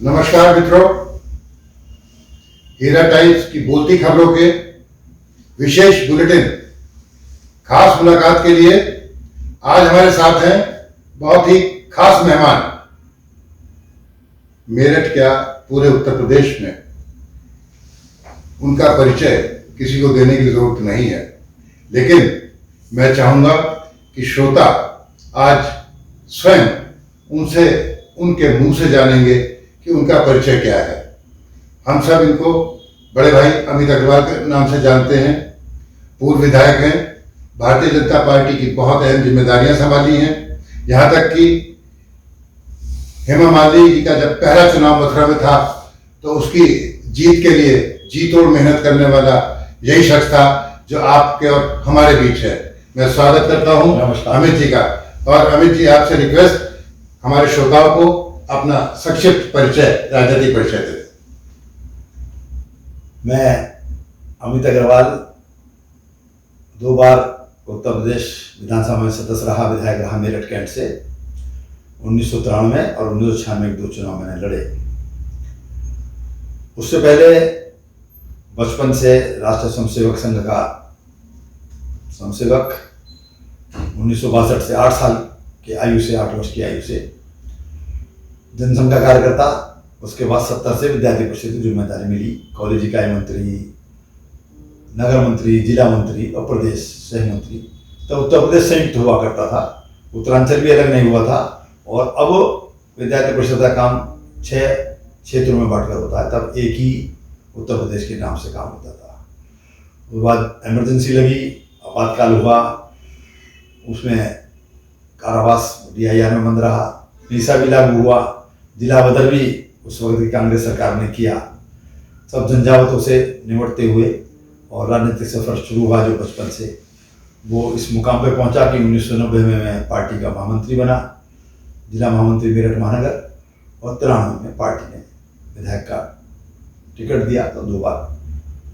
नमस्कार मित्रों, हीरा टाइम्स की बोलती खबरों के विशेष बुलेटिन खास मुलाकात के लिए आज हमारे साथ हैं बहुत ही खास मेहमान। मेरठ क्या पूरे उत्तर प्रदेश में उनका परिचय किसी को देने की जरूरत नहीं है, लेकिन मैं चाहूंगा कि श्रोता आज स्वयं उनसे उनके मुंह से जानेंगे कि उनका परिचय क्या है। हम सब इनको बड़े भाई अमित अग्रवाल के नाम से जानते हैं। पूर्व विधायक हैं, भारतीय जनता पार्टी की बहुत अहम जिम्मेदारियां संभाली हैं। यहां तक कि हेमा मालिनी जी का जब पहला चुनाव मथुरा में था तो उसकी जीत के लिए जी तोड़ मेहनत करने वाला यही शख्स था जो आपके और हमारे बीच है। मैं स्वागत करता हूं अमित जी का। और अमित जी, आपसे रिक्वेस्ट, हमारे श्रोताओं को अपना संक्षिप्त परिचय, राजनीतिक परिचय दे। मैं अमित अग्रवाल 2 बार उत्तर प्रदेश विधानसभा में सदस्य रहा, विधायक रहा मेरठ कैंट से। 1993 और 1996 के 2 चुनाव मैंने लड़े। उससे पहले बचपन से राष्ट्रीय स्वयंसेवक संघ का स्वयंसेवक 1962 से 8 साल की आयु से, 8 वर्ष की आयु से जनसंघ का कार्यकर्ता। उसके बाद 70 से विद्यार्थी परिषद की जिम्मेदारी मिली। कॉलेज इकाई मंत्री, नगर मंत्री, जिला मंत्री और प्रदेश सह मंत्री। तो उत्तर प्रदेश संयुक्त हुआ करता था, उत्तरांचल भी अलग नहीं हुआ था। और अब विद्यार्थी परिषद का काम 6 क्षेत्रों में बांटकर होता है, तब एक ही उत्तर प्रदेश के नाम से काम होता था। उसके बाद इमरजेंसी लगी, आपातकाल हुआ, उसमें कारावास DIR में बंद रहा। वीसा भी लागू हुआ, जिला बदल भी उस वक्त की कांग्रेस सरकार ने किया। सब झंझावतों से निपटते हुए और राजनीतिक सफर शुरू हुआ जो बचपन से, वो इस मुकाम पे पहुंचा कि 1990 में मैं पार्टी का महामंत्री बना, जिला महामंत्री मेरठ महानगर। और 93 में पार्टी ने विधायक का टिकट दिया, तो 2 बार,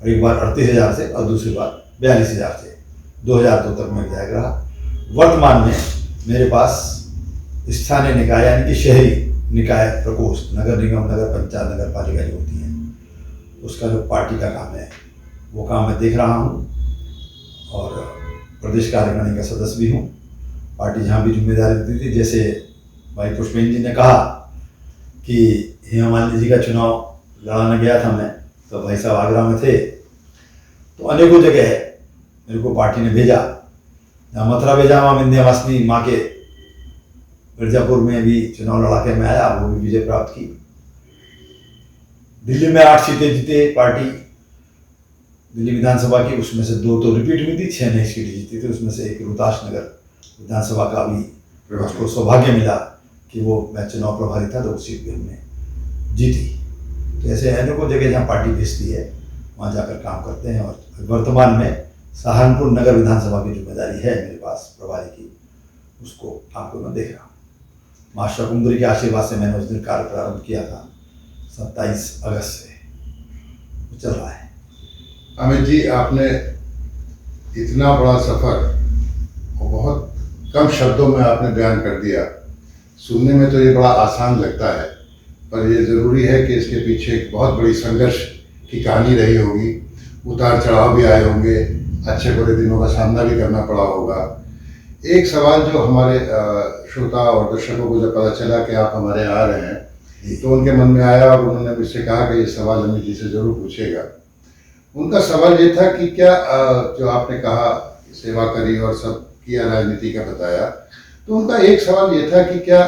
और एक बार 38,000 से और दूसरी बार 42,000 से 2002 तक मैं विधायक रहा। वर्तमान में मेरे पास स्थानीय निकाय यानी कि शहरी निकाय प्रकोष्ठ, नगर निगम, नगर पंचायत, नगर पालिका जो होती हैं, उसका जो पार्टी का काम है वो काम मैं देख रहा हूँ। और प्रदेश कार्यकारिणी का सदस्य भी हूँ। पार्टी जहाँ भी जिम्मेदारी दी थी, जैसे भाई पुष्पेंद्र जी ने कहा कि हेमा मालिनी जी का चुनाव लड़ाने गया था मैं, तो भाई साहब आगरा में थे, तो अनेकों जगह मेरे को पार्टी ने भेजा। जहाँ मथुरा भेजा, वहाँ विंध्यवासिनी माँ के मिर्जापुर में भी चुनाव लड़ा के मैं आया, वो भी विजय प्राप्त की। दिल्ली में 8 सीटें जीते पार्टी, दिल्ली विधानसभा की, उसमें से 2 तो रिपीट हुई थी, 6 नई सीटें जीती थी। उसमें से एक रोहतास नगर विधानसभा का भी उसको सौभाग्य मिला कि वो मैं चुनाव प्रभारी था, तो उस सीट भी हमने जीती। तो ऐसे अनेकों जगह जहाँ पार्टी भेजती है वहाँ जाकर काम करते हैं। और वर्तमान में सहारनपुर नगर विधानसभा की जिम्मेदारी है मेरे पास प्रभारी की, उसको आपको मैं देख रहा हूँ। माँ शकुंतरी के आशीर्वाद से मैंने उस दिन कार्य प्रारंभ किया था 27 अगस्त से, वो चल रहा है। अमित जी, आपने इतना बड़ा सफर और बहुत कम शब्दों में आपने बयान कर दिया। सुनने में तो ये बड़ा आसान लगता है, पर ये जरूरी है कि इसके पीछे एक बहुत बड़ी संघर्ष की कहानी रही होगी। उतार चढ़ाव भी आए होंगे, अच्छे बुरे दिनों का सामना भी करना पड़ा होगा। एक सवाल जो हमारे श्रोता और दर्शकों को जब पता चला कि आप हमारे यहाँ आ रहे हैं, तो उनके मन में आया और उन्होंने मुझसे कहा कि ये सवाल अमित जी से जरूर पूछेगा। उनका सवाल ये था कि क्या जो आपने कहा सेवा करी और सब किया, राजनीति का बताया, तो उनका एक सवाल ये था कि क्या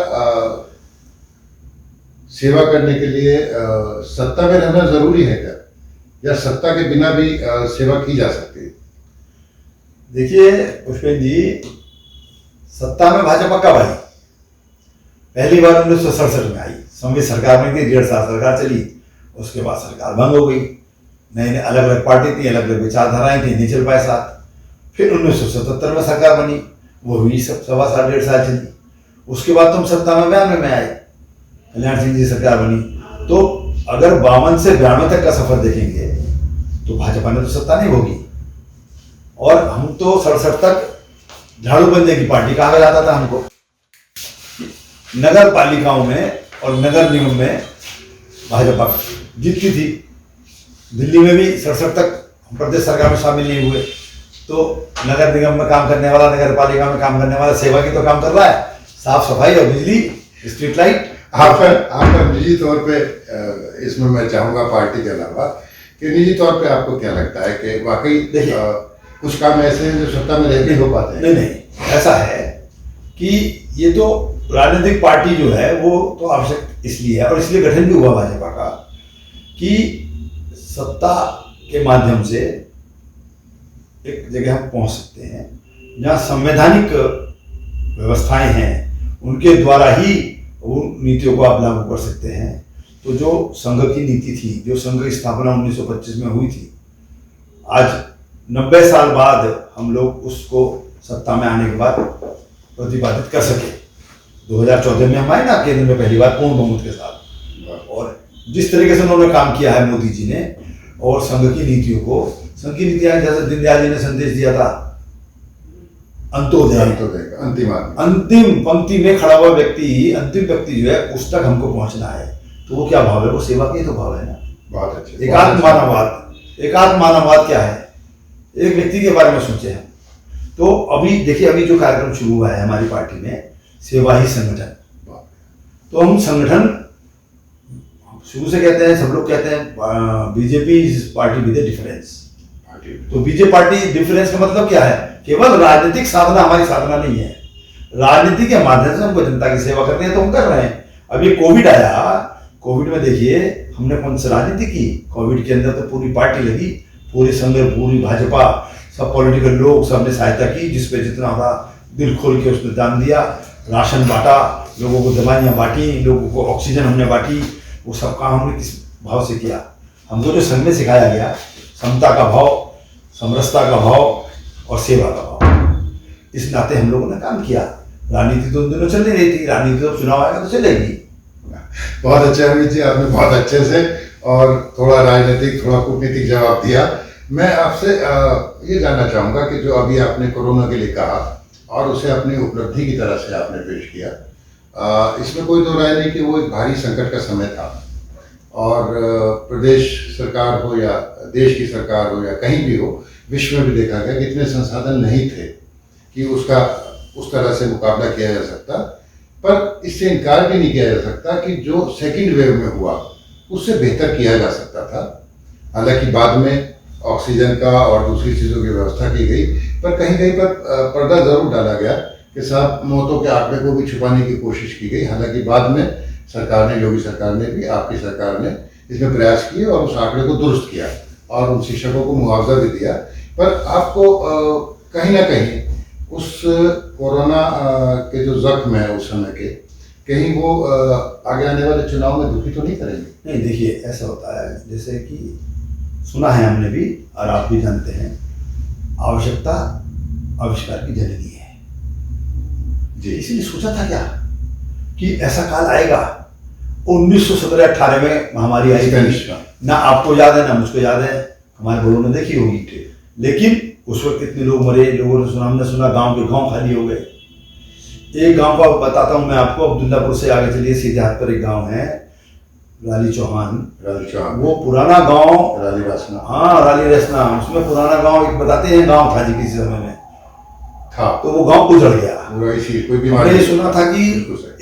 सेवा करने के लिए सत्ता में रहना जरूरी है क्या, या सत्ता के बिना भी सेवा की जा सकती है? देखिए पुष्पेंद्र जी, सत्ता में भाजपा कब आई? पहली बार 1967 में आई, संघीय सरकार में थी, 1.5 साल सरकार चली, उसके बाद सरकार भंग हो गई। नई नई अलग अलग पार्टी थी, अलग अलग विचारधाराएं थी, नहीं चल पाए साथ। फिर 1977 में सरकार बनी, वो हुई सब 1.25 साल चली। उसके बाद तुम सत्ता में 92 में आए, कल्याण सिंह जी सरकार बनी। तो अगर 52 से 92 तक का सफर देखेंगे तो भाजपा ने तो सत्ता नहीं होगी। और हम तो 67 तक झाड़ू बंदे की पार्टी कहा जाता था हमको। नगर पालिकाओं में और नगर निगम में भाजपा जीतती थी। दिल्ली में भी 67 तक हम प्रदेश सरकार में शामिल नहीं हुए, तो नगर निगम में काम करने वाला, नगर पालिका में काम करने वाला सेवा की तो काम कर रहा है, साफ सफाई और बिजली, स्ट्रीट लाइट। आपका निजी तौर पे इसमें मैं चाहूंगा पार्टी के अलावा कि निजी तौर पे आपको क्या लगता है कि वाकई कुछ काम ऐसे हैं जो सत्ता में रहकर हो पाते हैं? नहीं, ऐसा है कि ये तो राजनीतिक पार्टी जो है वो तो आवश्यक इसलिए है, और इसलिए गठन भी हुआ भाजपा का कि सत्ता के माध्यम से एक जगह हम पहुंच सकते हैं जहां संवैधानिक व्यवस्थाएं हैं, उनके द्वारा ही उन नीतियों को आप लागू कर सकते हैं। तो जो संघ की नीति थी, जो संघ की स्थापना 1925 में हुई थी, आज 90 साल बाद हम लोग उसको सत्ता में आने के बाद प्रतिपादित कर सके। 2014 में हम आए ना केंद्र में पहली बार पूर्ण बहुमत के साथ, और जिस तरीके से उन्होंने काम किया है मोदी जी ने, और संघ की नीतियों को, संघ की नीतियां जैसे दीनदयाल जी ने संदेश दिया था, अंत्योदय, अंतिम पंक्ति में खड़ा हुआ व्यक्ति, अंतिम व्यक्ति जो है उस तक हमको पहुंचना है। तो वो क्या भाव है? वो सेवा की तो भाव है ना। बहुत अच्छे। एकात्म मानववाद। एकात्म मानववाद क्या है? एक व्यक्ति के बारे में सोचे हम। तो अभी देखिए, अभी जो कार्यक्रम शुरू हुआ है हमारी पार्टी में, सेवा ही संगठन। तो हम संगठन शुरू से कहते हैं, सब लोग कहते हैं बीजेपी पार्टी विद डिफरेंस। तो बीजेपी पार्टी डिफरेंस का मतलब क्या है? केवल राजनीतिक साधना हमारी साधना नहीं है। राजनीति के माध्यम से हमको जनता की सेवा करनी है, तो हम कर रहे हैं। अभी कोविड आया, कोविड में देखिए हमने कौन सी राजनीति की? कोविड के अंदर तो पूरी पार्टी लगी, पूरे संघ, पूरी भाजपा, सब पॉलिटिकल लोग, सबने सहायता की, जिसपे जितना था दिल खोल के उसने दान दिया, राशन बांटा, लोगों को दवाइयाँ बांटी, लोगों को ऑक्सीजन हमने बांटी। वो सब काम हमने किस भाव से किया? हमको जो संघ में सिखाया गया, समता का भाव, समरसता का भाव और सेवा का भाव, इस नाते हम लोगों ने काम किया। राजनीति तो उन दिनों चल नहीं रही थी, राजनीति तो चुनाव आएगा तो चलेगी। बहुत अच्छे अमित जी, आपने बहुत अच्छे से और थोड़ा राजनीतिक, थोड़ा कूटनीतिक जवाब दिया। मैं आपसे ये जानना चाहूँगा कि जो अभी आपने कोरोना के लिए कहा और उसे अपनी उपलब्धि की तरह से आपने पेश किया, इसमें कोई दो राय नहीं कि वो एक भारी संकट का समय था, और प्रदेश सरकार हो या देश की सरकार हो या कहीं भी हो, विश्व में भी देखा गया कि इतने संसाधन नहीं थे कि उसका उस तरह से मुकाबला किया जा सकता। पर इससे इनकार भी नहीं किया जा सकता कि जो सेकंड वेव में हुआ उससे बेहतर किया जा सकता था। हालांकि बाद में ऑक्सीजन का और दूसरी चीज़ों की व्यवस्था की गई, पर कहीं पर पर्दा जरूर डाला गया कि साहब मौतों के आंकड़े को भी छुपाने की कोशिश की गई। हालांकि बाद में सरकार ने, योगी सरकार ने भी, आपकी सरकार ने इसमें प्रयास किए और उस आंकड़े को दुरुस्त किया और उन शिक्षकों को मुआवजा भी दिया। पर आपको कहीं ना कहीं उस कोरोना के जो जख्म है उस समय के, कहीं वो आगे आने वाले चुनाव में दुखी तो नहीं करेंगे? नहीं, देखिए ऐसा होता है, जैसे कि सुना है हमने भी और आप भी जानते हैं, आवश्यकता आविष्कार की जननी है जी। इसीलिए सोचा था क्या कि ऐसा काल आएगा। 1917-18 में महामारी आई थी ना, आपको याद है ना मुझको याद है, हमारे बड़ों ने देखी होगी। लेकिन उस वक्त कितने लोग मरे, लोगों ने सुना, हमने सुना गांव के गांव खाली हो गए। एक गांव का बताता हूं मैं आपको, अब्दुल्लापुर से आगे चलिए, सीधे हाथ पर एक गांव है राली चौहान। वो पुराना गांव, राली रसना, हाँ राली रसना, उसमें पुराना गांव एक बताते हैं गांव था जी, किसी समय में था, तो वो गांव उजड़ गया। हमने सुना था कि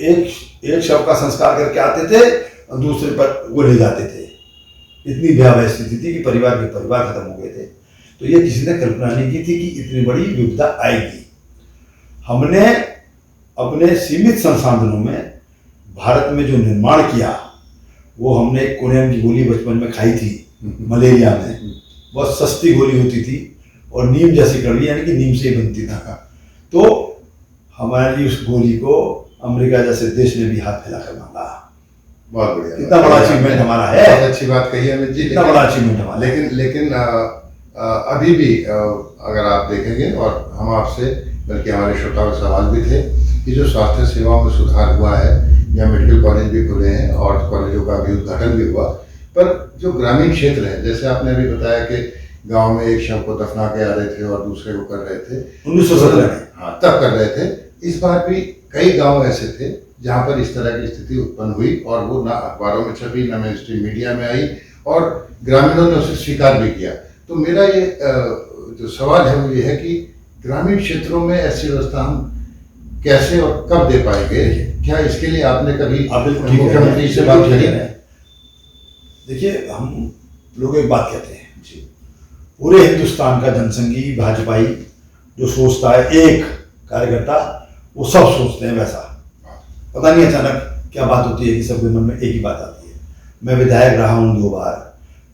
एक शव का संस्कार करके आते थे और दूसरे पर वो ले जाते थे। इतनी भयावह स्थिति थी कि परिवार के परिवार खत्म हो गए थे। तो ये किसी ने कल्पना नहीं की थी कि इतनी बड़ी विपदा आएगी। हमने अपने सीमित संसाधनों में भारत में जो निर्माण किया, वो हमने कोरियन की गोली बचपन में खाई थी मलेरिया में, बहुत सस्ती गोली होती थी और नीम जैसी कड़वी, यानी कि नीम से ही बनती था। तो हमारी उस गोली को अमेरिका जैसे देश ने भी हाथ फैलाकर मांगा। बहुत बढ़िया, इतना बड़ा अचीवमेंट हमारा है। बहुत अच्छी बात कही अमित जी। इतना बड़ा अचीवमेंट हमारा। लेकिन अभी भी अगर आप देखेंगे, और हम आपसे, बल्कि हमारे श्रोताओं के सवाल भी थे कि जो स्वास्थ्य सेवाओं में सुधार हुआ है, या मेडिकल कॉलेज भी खुले हैं और कॉलेजों का भी उद्घाटन भी हुआ, पर जो ग्रामीण क्षेत्र है, जैसे आपने अभी बताया कि गांव में एक शव को दफना के आ रहे थे और दूसरे को कर रहे थे 1917 में, हाँ तब कर रहे थे। इस बार भी कई गांव ऐसे थे जहां पर इस तरह की स्थिति उत्पन्न हुई और वो ना अखबारों में छपी, ना मेन स्ट्रीम मीडिया में आई और ग्रामीणों ने उसे स्वीकार भी किया। तो मेरा ये जो सवाल है वो ये है कि ग्रामीण क्षेत्रों में ऐसी व्यवस्था हम कैसे और कब दे पाएंगे? क्या इसके लिए आपने कभी मुख्यमंत्री से बात की है? देखिए, हम लोग एक बात कहते हैं जी, पूरे हिंदुस्तान का जनसंघी भाजपाई जो सोचता है एक कार्यकर्ता, वो सब सोचते हैं वैसा। पता नहीं अचानक क्या बात होती है कि सबके मन में एक ही बात आती है। मैं विधायक रहा हूँ 2 बार,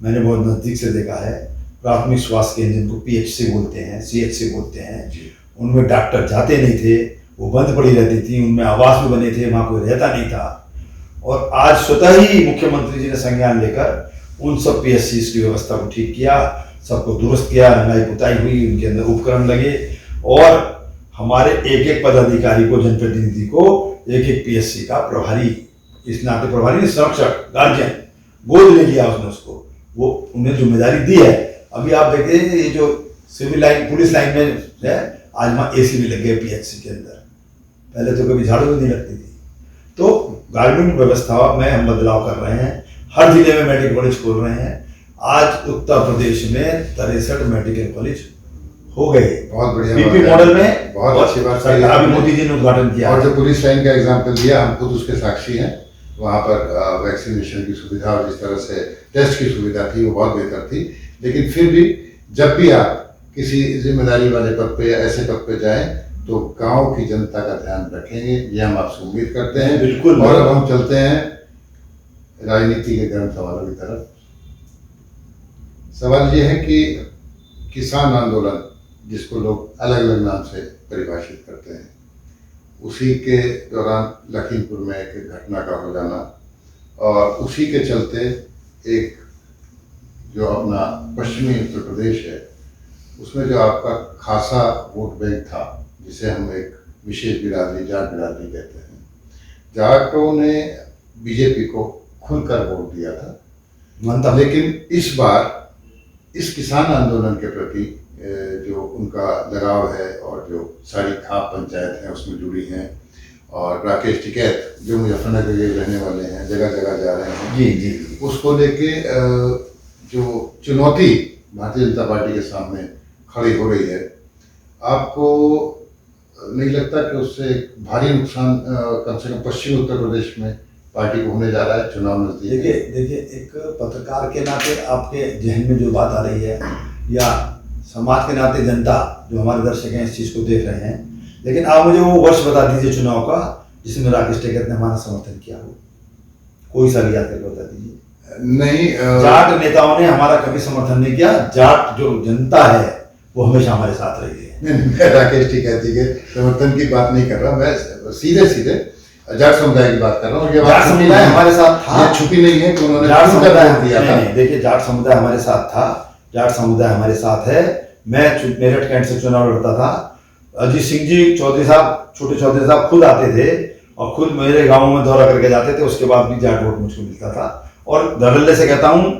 मैंने बहुत नज़दीक से देखा है। प्राथमिक स्वास्थ्य केंद्र जिनको PHC बोलते हैं, CHC बोलते हैं, उनमें डॉक्टर जाते नहीं थे, वो बंद पड़ी रहती थी, उनमें आवास भी बने थे, वहाँ कोई रहता नहीं था। और आज स्वतः ही मुख्यमंत्री जी ने संज्ञान लेकर उन सब PHCs की व्यवस्था को ठीक किया, सबको दुरुस्त किया, रंगाई पुताई हुई, उनके अंदर उपकरण लगे और हमारे एक पदाधिकारी को, जनप्रतिनिधि को एक PHC का प्रभारी, इस नाते प्रभारी नहीं, संरक्षक, गार्जियन गोद ले लिया उसने उसको, वो उन्हें जिम्मेदारी दी है। अभी आप देखिए ये जो सिविल लाइन, पुलिस लाइन में है, आज वहाँ AC भी लग गए PHC के अंदर, पहले तो कभी झाड़ू भी नहीं लगती थी। तो ग्रामीण व्यवस्था में हम बदलाव कर रहे हैं, हर जिले में मेडिकल कॉलेज खोल रहे हैं। आज उत्तर प्रदेश में 63 मेडिकल कॉलेज हो गए, बहुत बढ़िया PP मॉडल में, बहुत अच्छी बात है। अभी मोदी जी ने उद्घाटन किया और जो पुलिस लाइन का एग्जाम्पल दिया, हम खुद उसके साक्षी हैं। वहाँ पर वैक्सीनेशन की सुविधा और जिस तरह से टेस्ट की सुविधा थी वो बहुत बेहतर थी। लेकिन फिर भी जब भी आप किसी जिम्मेदारी वाले पद पे या ऐसे पद पे जाएं तो गांव की जनता का ध्यान रखेंगे, ये हम आपसे उम्मीद करते हैं। बिल्कुल। और अब हम चलते हैं राजनीति के गर्म सवालों की तरफ। सवाल ये है कि किसान आंदोलन, जिसको लोग अलग अलग नाम से परिभाषित करते हैं, उसी के दौरान लखीमपुर में एक घटना का हो जाना और उसी के चलते एक जो अपना पश्चिमी उत्तर प्रदेश है उसमें जो आपका खासा वोट बैंक था, जिसे हम एक विशेष बिरादरी, जाट बिरादरी कहते हैं, जाटों ने बीजेपी को खुलकर वोट दिया था। लेकिन इस बार इस किसान आंदोलन के प्रति जो उनका लगाव है और जो सारी खाप पंचायत हैं उसमें जुड़ी हैं, और राकेश टिकैत जो मुजफ्फरनगर के रहने वाले हैं, जगह जगह जा रहे हैं जी, उसको लेके जो चुनौती भारतीय जनता पार्टी के सामने खड़ी हो रही है, आपको नहीं लगता कि उससे भारी नुकसान कम से कम पश्चिमी उत्तर प्रदेश में पार्टी को होने जा रहा है? चुनाव नजदीक। देखिए, एक पत्रकार के नाते आपके जहन में जो बात आ रही है, या समाज के नाते जनता जो हमारे दर्शक हैं इस चीज़ को देख रहे हैं, लेकिन आप मुझे वो वर्ष बता दीजिए चुनाव का जिसमें राकेश टिकैत ने हमारा समर्थन किया हो, कोई सा भी याद करके बता दीजिए। नहीं, जाट नेताओं ने हमारा कभी समर्थन नहीं किया। जाट जो जनता है वो हमेशा हमारे साथ रही है। नहीं, मैं राकेश टिकैत के समर्थन की बात नहीं कर रहा, मैं सीधे जाट समुदाय की बात कर रहा हूँ। जाट समुदाय हमारे साथ था, ये छुपी नहीं है कि उन्होंने जाट समुदाय दिया था। देखिए, जाट समुदाय हमारे साथ था, जाट समुदाय हमारे साथ है। मैं मेरठ कैंट से चुनाव लड़ता था, अजीत सिंह जी चौधरी साहब, छोटे चौधरी साहब खुद आते थे और खुद मेरे गाँव में दौरा करके जाते थे, उसके बाद भी जाट वोट मुझको मिलता था। और धड़ल्ले से कहता हूँ,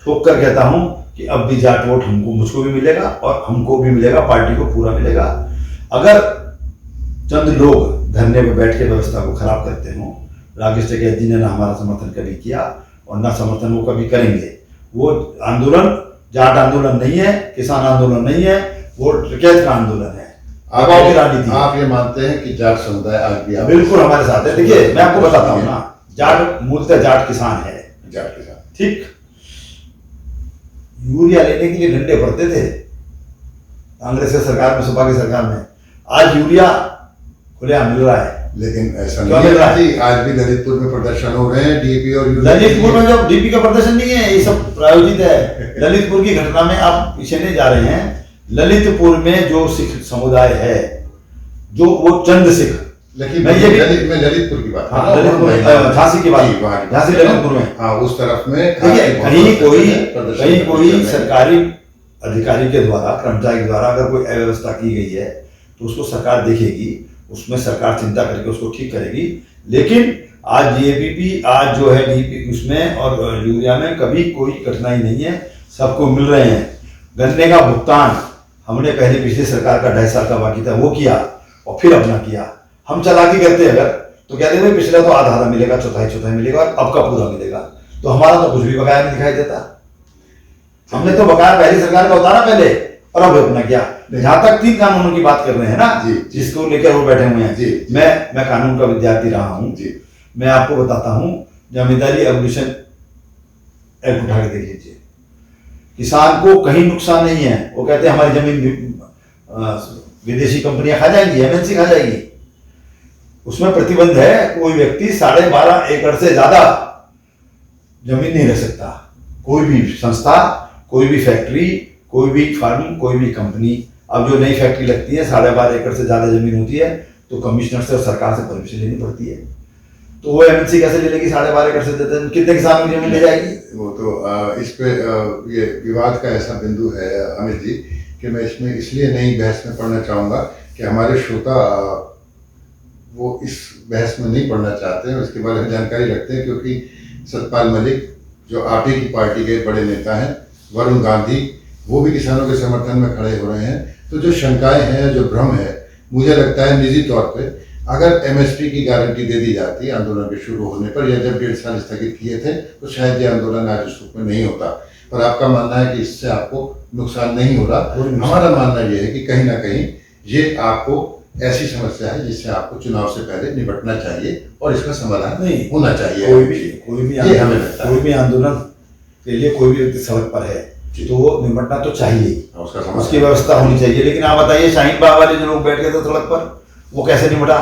ठोक कर कहता हूँ कि अब भी जाट वोट मुझको भी मिलेगा और हमको भी मिलेगा, पार्टी को पूरा मिलेगा। अगर चंद लोग धरने में बैठ के व्यवस्था को खराब करते हों, राकेश टिकैत जी ने ना हमारा समर्थन कभी किया और ना समर्थन वो कभी करेंगे। वो आंदोलन जाट आंदोलन नहीं है, किसान आंदोलन नहीं है, वो टिकैत का आंदोलन है। आप ये मानते हैं कि जाट समुदाय आज भी बिल्कुल हमारे साथ है। देखिए, मैं आपको बताता हूँ ना, जाट मूलतः जाट किसान है, जाट किसान, ठीक। यूरिया लेने के लिए डंडे पड़ते थे कांग्रेस की सरकार में, सपा की सरकार में। आज यूरिया खुलेआम मिल रहा है। लेकिन ऐसा नहीं है, आज भी ललितपुर में प्रदर्शन हो रहे हैं डीपी और ललितपुर में जब डीपी का प्रदर्शन नहीं है, ये सब प्रायोजित है। ललितपुर की घटना में आप पीछे नहीं जा रहे हैं। ललितपुर में जो सिख समुदाय है, जो वो चंद सिख, मैं ललितपुर की बात, झांसी की बात, झांसी ललितपुर में, हाँ उस तरफ में कहीं कोई सरकारी अधिकारी के द्वारा, कर्मचारी के द्वारा अगर कोई अव्यवस्था की गई है तो उसको सरकार देखेगी, उसमें सरकार चिंता करके उसको ठीक करेगी। लेकिन आज जीएपीपी, आज जो है डीपी उसमें और यूरिया में कभी कोई कठिनाई नहीं है, सबको मिल रहे हैं। गन्ने का भुगतान हमने पहले पिछली सरकार का 2.5 साल का बाकी था वो किया, और फिर अपना किया। हम चालाकी करते अगर तो कहते भाई पिछला तो आधा मिलेगा, चौथाई मिलेगा, और अब का पूरा मिलेगा, तो हमारा तो कुछ भी बकाया नहीं दिखाई देता। हमने तो बकाया पहली सरकार का उतारा पहले, और अब अपना किया। जहां तक 3 कानूनों की बात कर रहे हैं ना, जिसको लेकर वो बैठे हुए हैं, मैं कानून का विद्यार्थी रहा हूं। मैं आपको बताता हूं, जमींदारी एबोलिशन एक्ट उठा के देख लीजिए, किसान को कहीं नुकसान नहीं है। वो कहते हैं हमारी जमीन विदेशी कंपनियां खा जाएंगी, एमएनसी खा जाएगी। उसमें प्रतिबंध है, कोई व्यक्ति 12.5 एकड़ से ज्यादा जमीन नहीं रह सकता। कोई भी संस्था, कोई भी फैक्ट्री, कोई भी फर्म, कोई भी कंपनी। अब जो नई फैक्ट्री लगती है 12.5 एकड़ से ज्यादा जमीन होती है तो कमिश्नर से और सरकार से परमिशन लेनी पड़ती है। तो वो एमएनसी कैसे ले लेगी 12.5 एकड़ से? कितने किसानों की जमीन ले जाएगी? वो तो इस पे ये विवाद का ऐसा बिंदु है अमित जी कि मैं इसमें इसलिए नहीं बहस में पढ़ना चाहूँगा कि हमारे श्रोता वो इस बहस में नहीं पढ़ना चाहते हैं, उसके बारे में जानकारी रखते हैं, क्योंकि सतपाल मलिक जो आप ही की पार्टी के बड़े नेता हैं, वरुण गांधी, वो भी किसानों के समर्थन में खड़े हो रहे हैं। तो जो शंकाएं हैं, जो भ्रम है, मुझे लगता है निजी तौर पे अगर एमएसपी की गारंटी दे दी जाती आंदोलन के शुरू होने पर, या जब 1.5 साल स्थगित किए थे, तो शायद ये आंदोलन आज इस रूप में नहीं होता। पर आपका मानना है कि इससे आपको नुकसान नहीं हो रहा। हमारा मानना ये है कि कहीं ना कहीं ये आपको ऐसी समस्या है जिससे आपको चुनाव से पहले निपटना चाहिए और इसका समाधान नहीं होना चाहिए। कोई भी आंदोलन के लिए कोई भी व्यक्ति सड़क पर है तो वो निपटना तो चाहिए, उसकी व्यवस्था होनी चाहिए। लेकिन आप बताइए, शाहीन बाग वाले जो लोग बैठ गए थे सड़क पर, वो कैसे निपटा?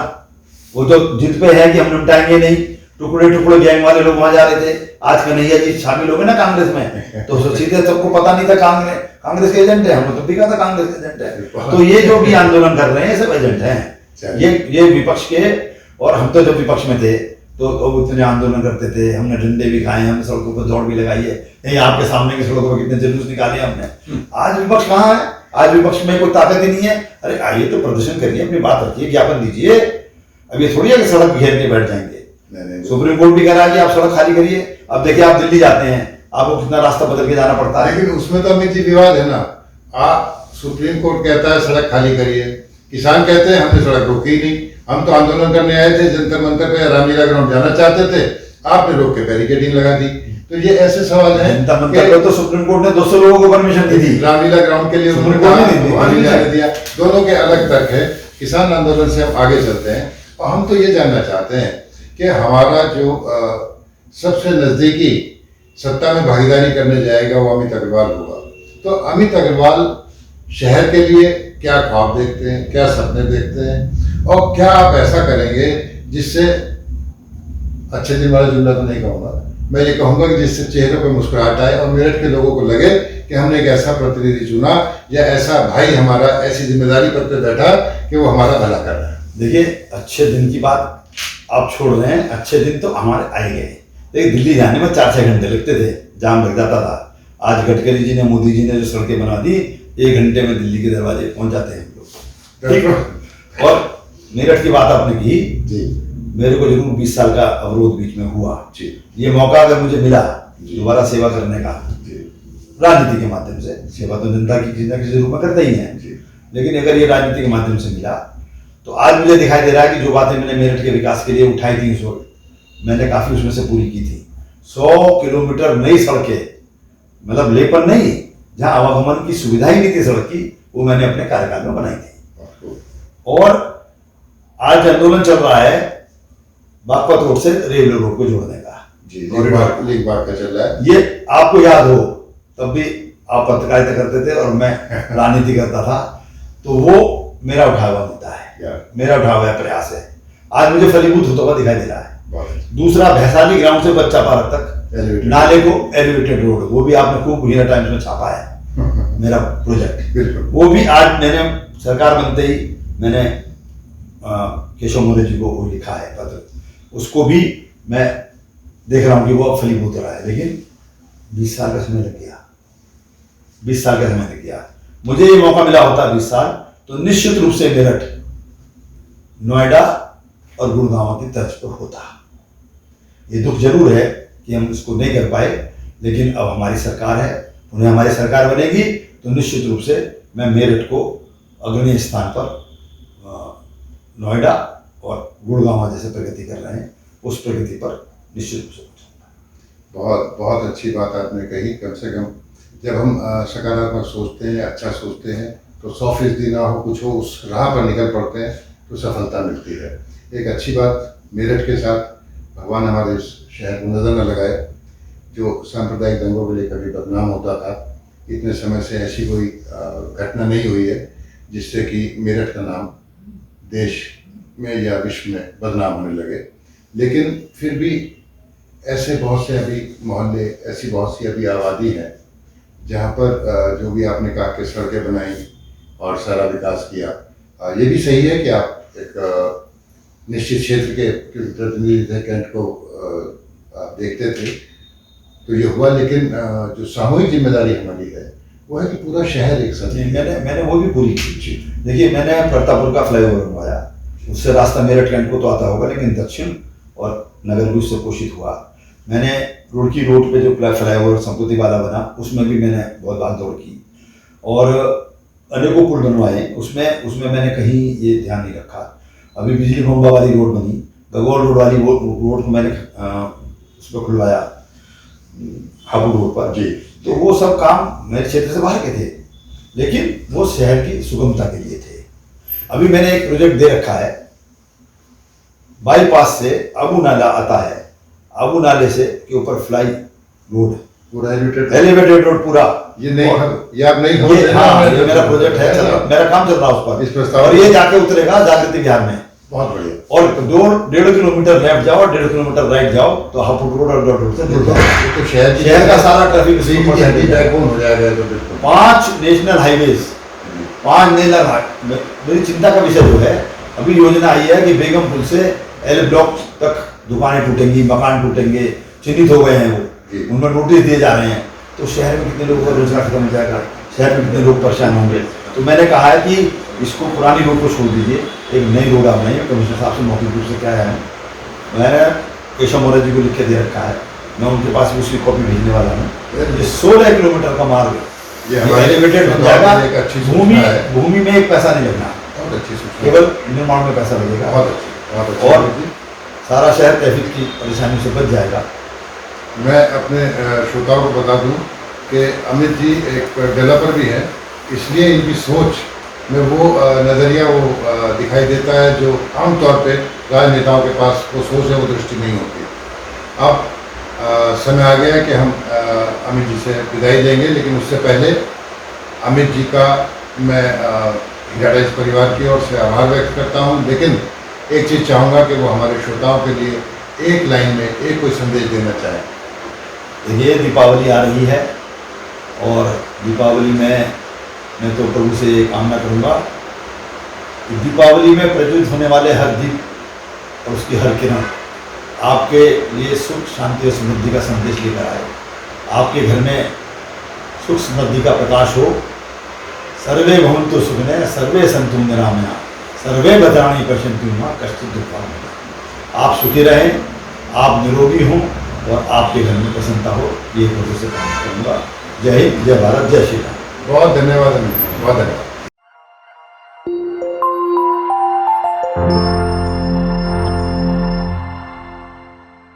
वो तो जिद पे है कि हम निपटाएंगे नहीं। टुकड़े टुकड़े गैंग वाले लोग वहां जा रहे थे। आज कन्हैया जी शामिल हो गए ना कांग्रेस में, तो सीधे सबको पता नहीं था कांग्रेस के एजेंट है। हमने तो दिखा था कांग्रेस के एजेंट है। तो ये जो भी आंदोलन कर रहे हैं सब एजेंट हैं, ये विपक्ष के। और हम तो जब विपक्ष में थे तो इतने आंदोलन करते थे, हमने डंडे भी खाए, हमने सड़कों पर दौड़ भी लगाई है। यही आपके सामने की सड़कों पर कितने जुलूस निकाले हमने। आज विपक्ष कहाँ है? आज विपक्ष में कोई ताकत ही नहीं है। अरे आइए तो प्रदर्शन करिए, अपनी बात रखिए, ज्ञापन दीजिए। अब ये थोड़ी है कि सड़क घेर के बैठ जाएंगे। सुप्रीम कोर्ट भी कह रहा है कि आप सड़क खाली करिए। अब देखिए, आप दिल्ली जाते हैं, आपको कितना रास्ता बदल के जाना पड़ता है। लेकिन उसमें तो अमित जी विवाद है ना। आप सुप्रीम कोर्ट कहता है सड़क खाली करिए, किसान कहते हैं हमने सड़क रोकी ही नहीं, हम तो आंदोलन करने आए थे, जंतर मंतर पे रामलीला ग्राउंड जाना चाहते थे, आपने रोक के बैरिकेडिंग लगा दी। तो ये ऐसे सवाल हैं। जंतर मंतर पे तो सुप्रीम कोर्ट ने 200 लोगों को परमिशन दी थी, रामलीला ग्राउंड के लिए उन्होंने जाने दिया। दोनों के अलग तर्क है। किसान आंदोलन से हम आगे चलते हैं और हम तो ये जानना चाहते हैं कि हमारा जो सबसे नजदीकी सत्ता में भागीदारी करने जाएगा वो अमित अग्रवाल होगा। तो अमित अग्रवाल शहर के लिए क्या ख्वाब देखते हैं, क्या सपने देखते हैं, और क्या आप ऐसा करेंगे जिससे, अच्छे दिन वाला जुमला तो नहीं कहूँगा, मैं ये कहूँगा कि जिससे चेहरे पे मुस्कुराहट आए और मेरठ के लोगों को लगे कि हमने एक ऐसा प्रतिनिधि चुना या ऐसा भाई हमारा ऐसी जिम्मेदारी पर बैठा कि वो हमारा भला कर रहा है। देखिए, अच्छे दिन की बात आप छोड़ रहे हैं, अच्छे दिन तो हमारे आए गए। देखिए, दिल्ली जाने में 4-6 घंटे लगते थे, जाम लग जाता था। आज गडकरी जी ने, मोदी जी ने जो सड़कें बना दी, 1 घंटे में दिल्ली के दरवाजे पहुंच जाते हैं हम लोग। और मेरठ की बात आपने की जी, मेरे को जरूर 20 साल का अवरोध बीच में हुआ जी। ये मौका अगर मुझे मिला दोबारा सेवा करने का, राजनीति के माध्यम से, सेवा तो जनता की किसी न किसी रूप में करते ही हैं, लेकिन अगर ये राजनीति के माध्यम से मिला तो आज मुझे दिखाई दे रहा है कि जो बातें मैंने मेरठ के विकास के लिए उठाई थी उस वक्त, मैंने काफी उसमें से पूरी की थी। 100 किलोमीटर नई सड़कें, मतलब लेपन नहीं, जहां आवागमन की सुविधा ही नहीं थी सड़क की, वो मैंने अपने कार्यकाल में बनाई थी। और आज आंदोलन चल रहा है बागपत रोड से रेलवे रोड को जोड़ने का, लिंक बात का चल रहा है। ये आपको याद हो, तब भी आप पत्रकारिता करते थे और मैं राजनीति करता था, तो वो मेरा उठाया हुआ मुद्दा है, मेरा उठाया हुआ प्रयास है। आज मुझे फलीभूत होता हुआ दिखाई दे रहा है। दूसरा, भैसाली ग्राउंड से बच्चा पार्क तक नाले को एलिवेटेड रोड, वो भी आपने खूब हिंदुस्तान टाइम्स में छापा है मेरा प्रोजेक्ट। वो भी आज मैंने सरकार बनते ही मैंने केशव मोदी जी को वो लिखा है पत्र, उसको भी मैं देख रहा हूँ कि वो फलीभूत हो रहा है। लेकिन 20 साल का समय लग गया, 20 साल का समय लग गया। मुझे ये मौका मिला होता 20 साल, तो निश्चित रूप से मेरठ नोएडा और गुड़गांव की तर्ज पर होता। ये दुख जरूर है कि हम इसको नहीं कर पाए, लेकिन अब हमारी सरकार है, उन्हें हमारी सरकार बनेगी तो निश्चित रूप से मैं मेरठ को अग्रणी स्थान पर नोएडा और गुड़गांव जैसे प्रगति कर रहे हैं, उस प्रगति पर निश्चित रूप से पहुंचेंगे। बहुत बहुत अच्छी बात आपने कही। कम से कम जब हम सकारात्मक सोचते हैं, अच्छा सोचते हैं, तो 100% ना हो कुछ हो, उस राह पर निकल पड़ते हैं तो सफलता मिलती है। एक अच्छी बात मेरठ के साथ भगवान हमारे इस शहर को नज़र न लगाए, जो सांप्रदायिक दंगों के लिए कभी बदनाम होता था। इतने समय से ऐसी कोई घटना नहीं हुई है जिससे कि मेरठ का नाम देश में या विश्व में बदनाम होने लगे। लेकिन फिर भी ऐसे बहुत से अभी मोहल्ले, ऐसी बहुत सी अभी आबादी है जहाँ पर जो भी आपने कहा कि सड़कें बनाई और सारा विकास किया, ये भी सही है कि आप एक निश्चित क्षेत्र के प्रतिनिधि थे, कैंट को आप देखते थे तो ये हुआ। लेकिन जो सामूहिक जिम्मेदारी हमारी है वो है कि पूरा शहर एक साथ। मैंने वो भी पूरी की। देखिए, मैंने प्रतापपुर का फ्लाईओवर बनवाया, उससे रास्ता मेरठ कैंट को तो आता होगा, लेकिन दक्षिण और नगर भी उससे पोषित हुआ। मैंने रुड़की रोड पे जो फ्लाईओवर संपत्ति वाला बना, उसमें भी मैंने बहुत भाग दौड़ की और अनेकों पुल बनवाए। उसमें मैंने कहीं ये ध्यान नहीं रखा। अभी बिजली खंभा वाली रोड बनी, गगौल रोड वाली रोड को मैंने उस पर खुलवाया, हापुड़ रोड पर जी। तो वो सब काम मेरे क्षेत्र से बाहर के थे, लेकिन वो शहर की सुगमता के लिए थे। अभी मैंने एक प्रोजेक्ट दे रखा है, बाईपास से अबू नाला आता है, अबू नाले से के ऊपर फ्लाई रोड, पूरा एलिवेटेड रोड पूरा। ये नहीं, ये आप नहीं हाँ, ये मेरा प्रोजेक्ट है, मेरा काम चल रहा है उस पर, इस प्रस्ताव और ये जाके उतरेगा जागृति विहार में। बहुत बढ़िया। और 1.5 किलोमीटर लेफ्ट जाओ, 1.5 किलोमीटर राइट जाओ तो हापुड़ रोड और रोड से जुड़ जाओ। तो शहर का सारा ट्रैफिक बैकबोन हो जाएगा। तो बिल्कुल 5 नेशनल हाईवेज, 5 नेशनल। मेरी चिंता का विषय जो है, अभी योजना आई है कि बेगम पुल से एल ब्लॉक तक दुकानें टूटेंगी, मकान टूटेंगे, चिन्हित हो गए हैं वो, उनमें नोटिस दिए जा रहे हैं। तो शहर में कितने लोगों का रोजगार खत्म हो जाएगा, शहर में कितने लोग परेशान होंगे। तो मैंने कहा है कि इसको पुरानी रोड को छोड़ दीजिए, एक नई रोड आप बनाइए। कमिश्नर साहब से मौखिक रूप से क्या है, मैंने केशव मौर्य जी को लिख के दे रखा है, मैं उनके पास भी उसकी कॉपी भेजने वाला हूँ। ये 16 किलोमीटर का मार्ग एलिवेटेड बन जाएगा, भूमि में एक पैसा नहीं लगना, केवल निर्माण में पैसा लगेगा और सारा शहर ट्रैफिक की परेशानी से बच जाएगा। मैं अपने श्रोताओं को बता दूं कि अमित जी एक डेवलपर भी हैं, इसलिए इनकी सोच में वो नज़रिया वो दिखाई देता है जो आमतौर पे राजनेताओं के पास वो सोच है, वो दृष्टि नहीं होती। अब समय आ गया है कि हम अमित जी से विदाई देंगे, लेकिन उससे पहले अमित जी का मैं हीरा टाइम्स परिवार की ओर से आभार व्यक्त करता हूँ। लेकिन एक चीज़ चाहूँगा कि वो हमारे श्रोताओं के लिए एक लाइन में एक कोई संदेश देना चाहें। ये दीपावली आ रही है और दीपावली में मैं तो प्रभु से कामना करूँगा कि दीपावली में प्रज्वलित होने वाले हर दीप और उसकी हर किरण आपके लिए सुख, शांति और समृद्धि का संदेश लेकर आए। आपके घर में सुख समृद्धि का प्रकाश हो। सर्वे भवन्तु सुखिनः, सर्वे सन्तु निरामया, सर्वे भद्राणि पश्यन्तु मा कश्चित् दुःखं। आप सुखी रहें, आप निरोगी हों और आपके घर में प्रसन्नता हो, ये प्रभु से कामना करूँगा। जय हिंद, जय भारत, जय श्री राम। बहुत धन्यवाद, बहुत धन्यवाद।